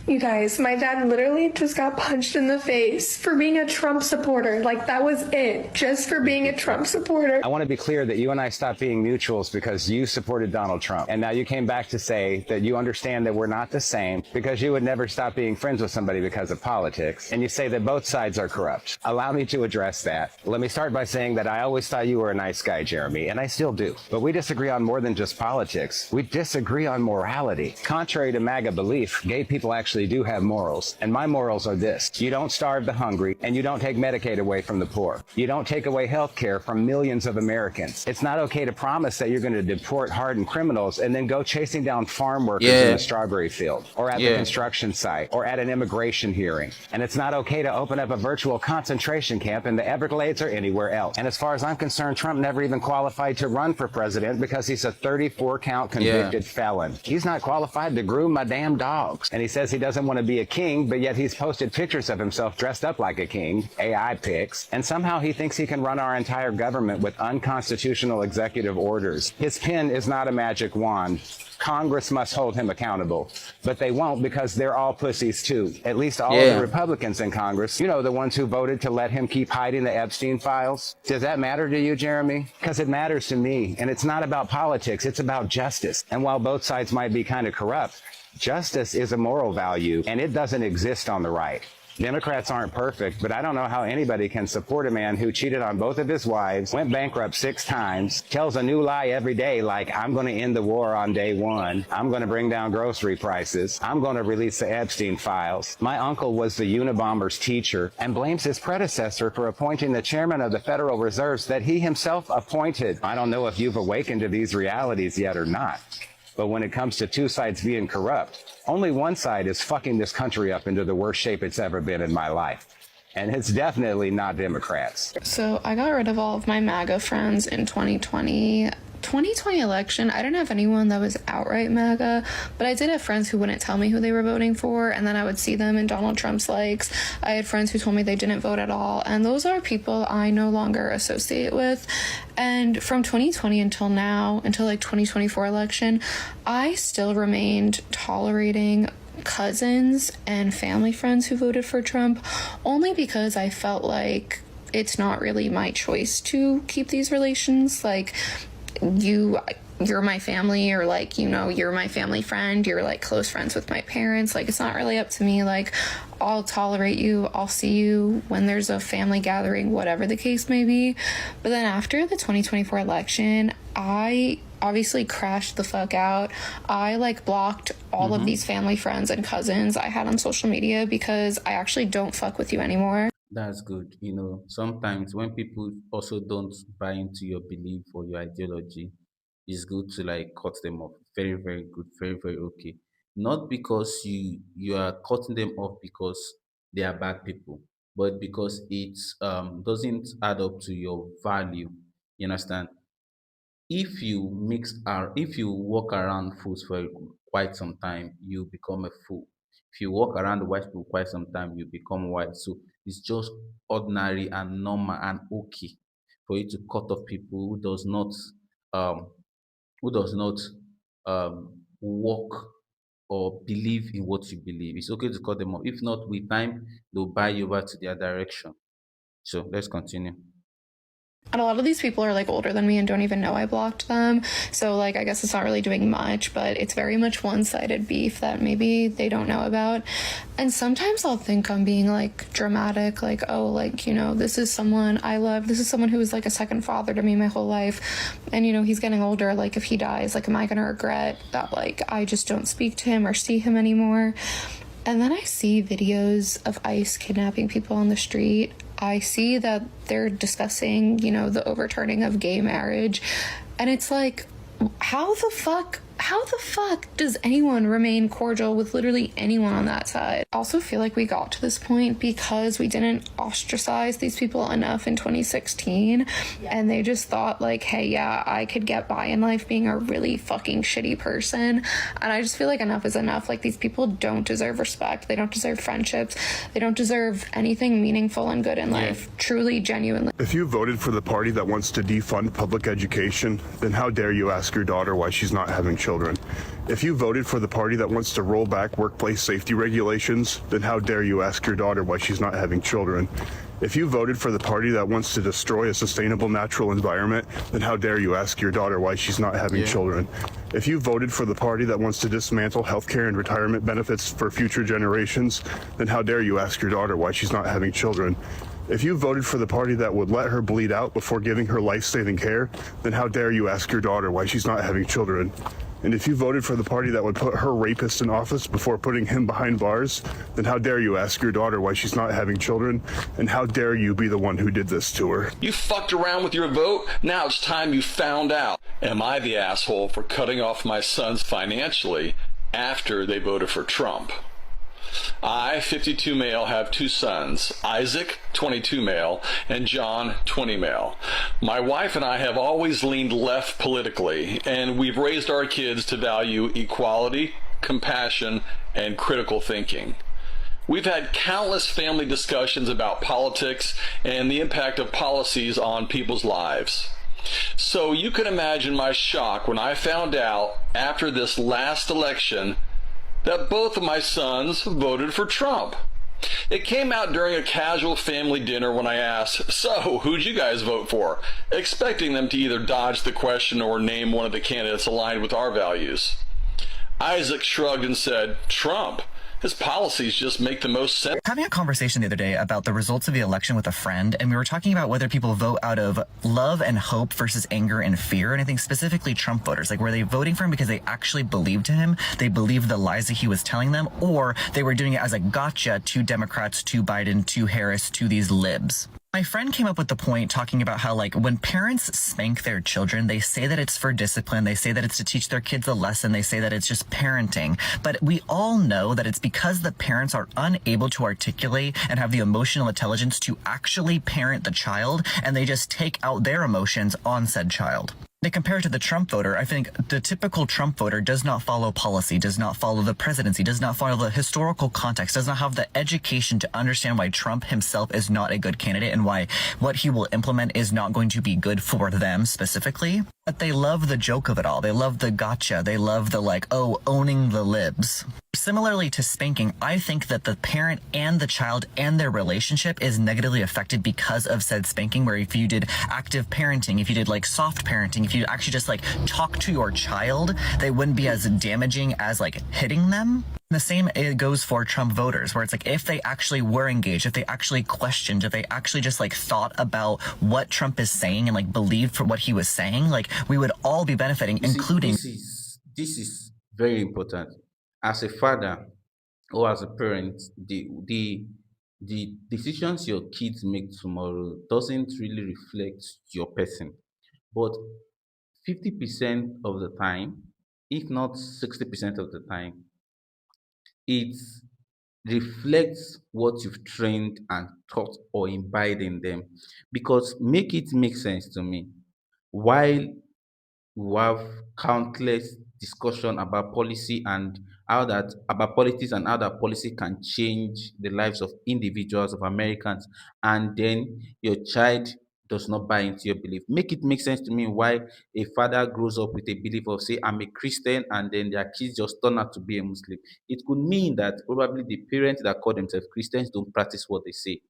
You guys, my dad literally just got punched in the face for being a Trump supporter. Like, that was it. Just for being a Trump supporter. I want to be clear that you and I stopped being mutuals because you supported Donald Trump. And now you came back to say that you understand that we're not the same because you would never stop being friends with somebody because of politics. And you say that both sides are corrupt. Allow me to address that. Let me start by saying that I always thought you were a nice guy, Jeremy, and I still do. But we disagree on more than just politics. We disagree on morality. Contrary to MAGA belief, gay people actually do have morals, and my morals are this: you don't starve the hungry, and you don't take Medicaid away from the poor. You don't take away health care from millions of Americans. It's not okay to promise that you're going to deport hardened criminals and then go chasing down farm workers in the strawberry field, or at the construction site, or at an immigration hearing. And it's not okay to open up a virtual concentration camp in the Everglades or anywhere else. And as far as I'm concerned, Trump never even qualified to run for president because he's a 34-count convicted felon. He's not qualified to groom my damn dogs. And he says he doesn't want to be a king, but yet he's posted pictures of himself dressed up like a king, AI pics, and somehow he thinks he can run our entire government with unconstitutional executive orders. His pen is not a magic wand. Congress must hold him accountable, but they won't because they're all pussies too. At least all of the Republicans in Congress, you know, the ones who voted to let him keep hiding the Epstein files. Does that matter to you, Jeremy? Because it matters to me, and it's not about politics, it's about justice. And while both sides might be kind of corrupt, justice is a moral value, and it doesn't exist on the right. Democrats aren't perfect, but I don't know how anybody can support a man who cheated on both of his wives, went bankrupt 6 times, tells a new lie every day like, I'm going to end the war on day 1, I'm going to bring down grocery prices, I'm going to release the Epstein files. My uncle was the Unabomber's teacher and blames his predecessor for appointing the chairman of the Federal Reserve that he himself appointed. I don't know if you've awakened to these realities yet or not. But when it comes to two sides being corrupt, only one side is fucking this country up into the worst shape it's ever been in my life. And it's definitely not Democrats. So I got rid of all of my MAGA friends in 2020. 2020 election, I didn't have anyone that was outright MAGA, but I did have friends who wouldn't tell me who they were voting for, and then I would see them in Donald Trump's likes. I had friends who told me they didn't vote at all, and those are people I no longer associate with. And from 2020 until now, until like 2024 election, I still remained tolerating cousins and family friends who voted for Trump, only because I felt like it's not really my choice to keep these relations. Like, you're my family, or like, you know, you're my family friend, you're like close friends with my parents. Like, it's not really up to me. Like, I'll tolerate you, I'll see you when there's a family gathering, whatever the case may be. But then after the 2024 election, I obviously crashed the fuck out. I like blocked all of these family friends and cousins I had on social media because I actually don't fuck with you anymore. That's good. You know, sometimes when people also don't buy into your belief or your ideology, it's good to like cut them off. Very, very good. Very, very okay. Not because you are cutting them off because they are bad people, but because it doesn't add up to your value. You understand? If you walk around fools for quite some time, you become a fool. If you walk around wise people quite some time, you become wise. So it's just ordinary and normal and okay for you to cut off people um who does not work or believe in what you believe. It's okay to cut them off. If not, with time they'll buy you over to their direction. So let's continue. And a lot of these people are like older than me and don't even know I blocked them. So like, I guess it's not really doing much, but it's very much one-sided beef that maybe they don't know about. And sometimes I'll think I'm being like dramatic, like, oh, like, you know, this is someone I love. This is someone who was like a second father to me my whole life. And, you know, he's getting older. Like, if he dies, like, am I going to regret that, like, I just don't speak to him or see him anymore? And then I see videos of ICE kidnapping people on the street. I see that they're discussing, you know, the overturning of gay marriage. And it's like, how the fuck does anyone remain cordial with literally anyone on that side? I also feel like we got to this point because we didn't ostracize these people enough in 2016, and they just thought like, hey, yeah, I could get by in life being a really fucking shitty person. And I just feel like enough is enough. Like, these people don't deserve respect. They don't deserve friendships. They don't deserve anything meaningful and good in life. Truly, genuinely. If you voted for the party that wants to defund public education, then how dare you ask your daughter why she's not having children. If you voted for the party that wants to roll back workplace safety regulations, then how dare you ask your daughter why she's not having children? If you voted for the party that wants to destroy a sustainable natural environment, then how dare you ask your daughter why she's not having children? If you voted for the party that wants to dismantle healthcare and retirement benefits for future generations, then how dare you ask your daughter why she's not having children? If you voted for the party that would let her bleed out before giving her life-saving care, then how dare you ask your daughter why she's not having children? And if you voted for the party that would put her rapist in office before putting him behind bars, then how dare you ask your daughter why she's not having children? And how dare you be the one who did this to her? You fucked around with your vote. Now it's time you found out. Am I the asshole for cutting off my sons financially after they voted for Trump? I, 52 male, have two sons, Isaac, 22 male, and John, 20 male. My wife and I have always leaned left politically, and we've raised our kids to value equality, compassion, and critical thinking. We've had countless family discussions about politics and the impact of policies on people's lives. So you can imagine my shock when I found out after this last election that both of my sons voted for Trump. It came out during a casual family dinner when I asked, "So, who'd you guys vote for?" expecting them to either dodge the question or name one of the candidates aligned with our values. Isaac shrugged and said, "Trump. His policies just make the most sense." Having a conversation the other day about the results of the election with a friend, and we were talking about whether people vote out of love and hope versus anger and fear. And I think specifically Trump voters, like, were they voting for him because they actually believed him? They believed the lies that he was telling them, or they were doing it as a gotcha to Democrats, to Biden, to Harris, to these libs. My friend came up with the point talking about how, like, when parents spank their children, they say that it's for discipline. They say that it's to teach their kids a lesson. They say that it's just parenting. But we all know that it's because the parents are unable to articulate and have the emotional intelligence to actually parent the child, and they just take out their emotions on said child. They compare it to the Trump voter. I think the typical Trump voter does not follow policy, does not follow the presidency, does not follow the historical context, does not have the education to understand why Trump himself is not a good candidate and why what he will implement is not going to be good for them specifically. But they love the joke of it all. They love the gotcha. They love the, like, oh, owning the libs. Similarly to spanking, I think that the parent and the child and their relationship is negatively affected because of said spanking, where if you did active parenting, if you did like soft parenting, if you actually just like talk to your child, they wouldn't be as damaging as like hitting them. The same it goes for Trump voters, where it's like if they actually were engaged, if they actually questioned, if they actually just like thought about what Trump is saying and like believed for what he was saying, like we would all be benefiting, including. This is very important. As a father or as a parent, the decisions your kids make tomorrow doesn't really reflect your person. But 50% of the time, if not 60% of the time, it reflects what you've trained and taught or imbibed in them. Because make it make sense to me. While we have countless discussion about policy and how that about politics and how that policy can change the lives of individuals of Americans, and then your child does not buy into your belief. Make it make sense to me why a father grows up with a belief of, say, I'm a Christian, and then their kids just turn out to be a Muslim. It could mean that probably the parents that call themselves Christians don't practice what they say.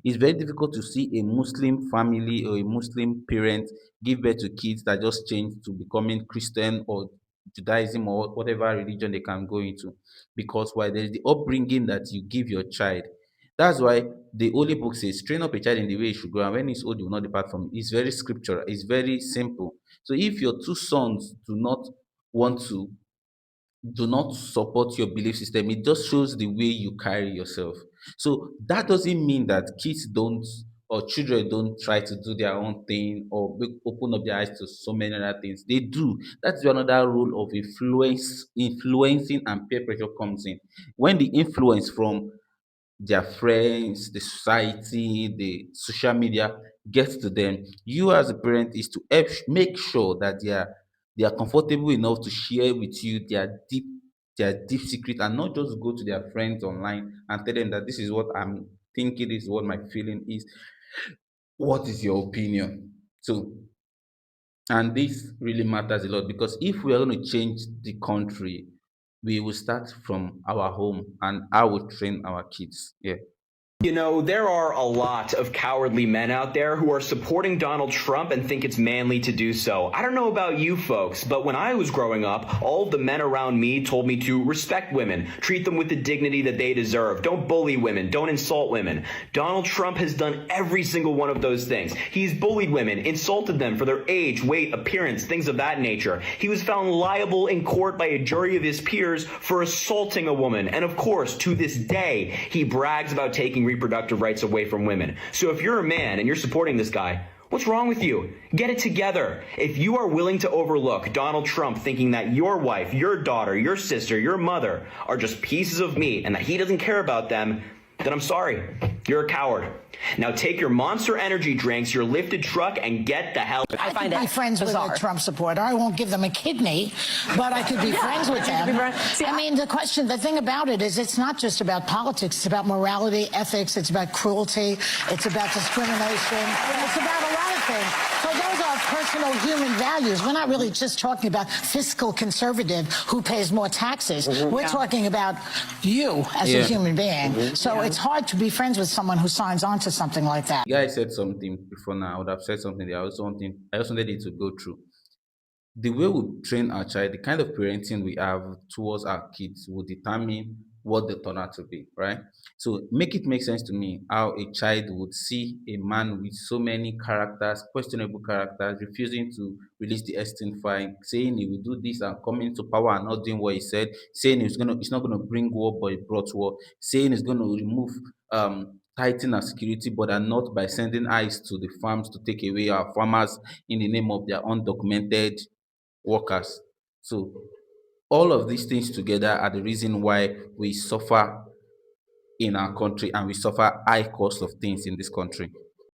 It's very difficult to see a Muslim family or a Muslim parent give birth to kids that just change to becoming Christian or Judaism or whatever religion they can go into. Because while there's the upbringing that you give your child, that's why the Holy Book says, train up a child in the way he should go, and when he's old, he will not depart from it. It's very scriptural, it's very simple. So if your two sons want to do not support your belief system, it just shows the way you carry yourself. So that doesn't mean that kids don't or children don't try to do their own thing or open up their eyes to so many other things. They do. That's where another role of influencing and peer pressure comes in. When the influence from their friends, the society, the social media gets to them. You as a parent is to make sure that they are comfortable enough to share with you their deep secret, and not just go to their friends online and tell them that this is what I'm thinking, this is what my feeling is. What is your opinion? So And this really matters a lot because if we are going to change the country, we will start from our home and how we train our kids. Yeah. You know, there are a lot of cowardly men out there who are supporting Donald Trump and think it's manly to do so. I don't know about you folks, but when I was growing up, all of the men around me told me to respect women, treat them with the dignity that they deserve, don't bully women, don't insult women. Donald Trump has done every single one of those things. He's bullied women, insulted them for their age, weight, appearance, things of that nature. He was found liable in court by a jury of his peers for assaulting a woman. And of course, to this day, he brags about taking reproductive rights away from women. So if you're a man and you're supporting this guy, what's wrong with you? Get it together. If you are willing to overlook Donald Trump thinking that your wife, your daughter, your sister, your mother are just pieces of meat and that he doesn't care about them, then I'm sorry. You're a coward. Now take your Monster Energy drinks, your lifted truck, and get the hell. I could be friends with a Trump supporter. I won't give them a kidney, but I could be friends with them. I mean, the thing about it is it's not just about politics. It's about morality, ethics. It's about cruelty. It's about discrimination. It's about a lot of things. So those are personal human values. We're not really just talking about fiscal conservative who pays more taxes. We're talking about you as a human being. So it's hard to be friends with someone who signs on to something like that. You guys said something before now. I would have said something there. I also wanted it to go through. The way we train our child, the kind of parenting we have towards our kids will determine what they turn out to be, right? So make it make sense to me how a child would see a man with so many characters, questionable characters, refusing to release the Epstein file, saying he will do this and coming to power and not doing what he said, saying it's not gonna bring war, but it brought war, saying he's gonna remove tighten our security border not by sending ICE to the farms to take away our farmers in the name of their undocumented workers. So all of these things together are the reason why we suffer in our country and we suffer high cost of things in this country.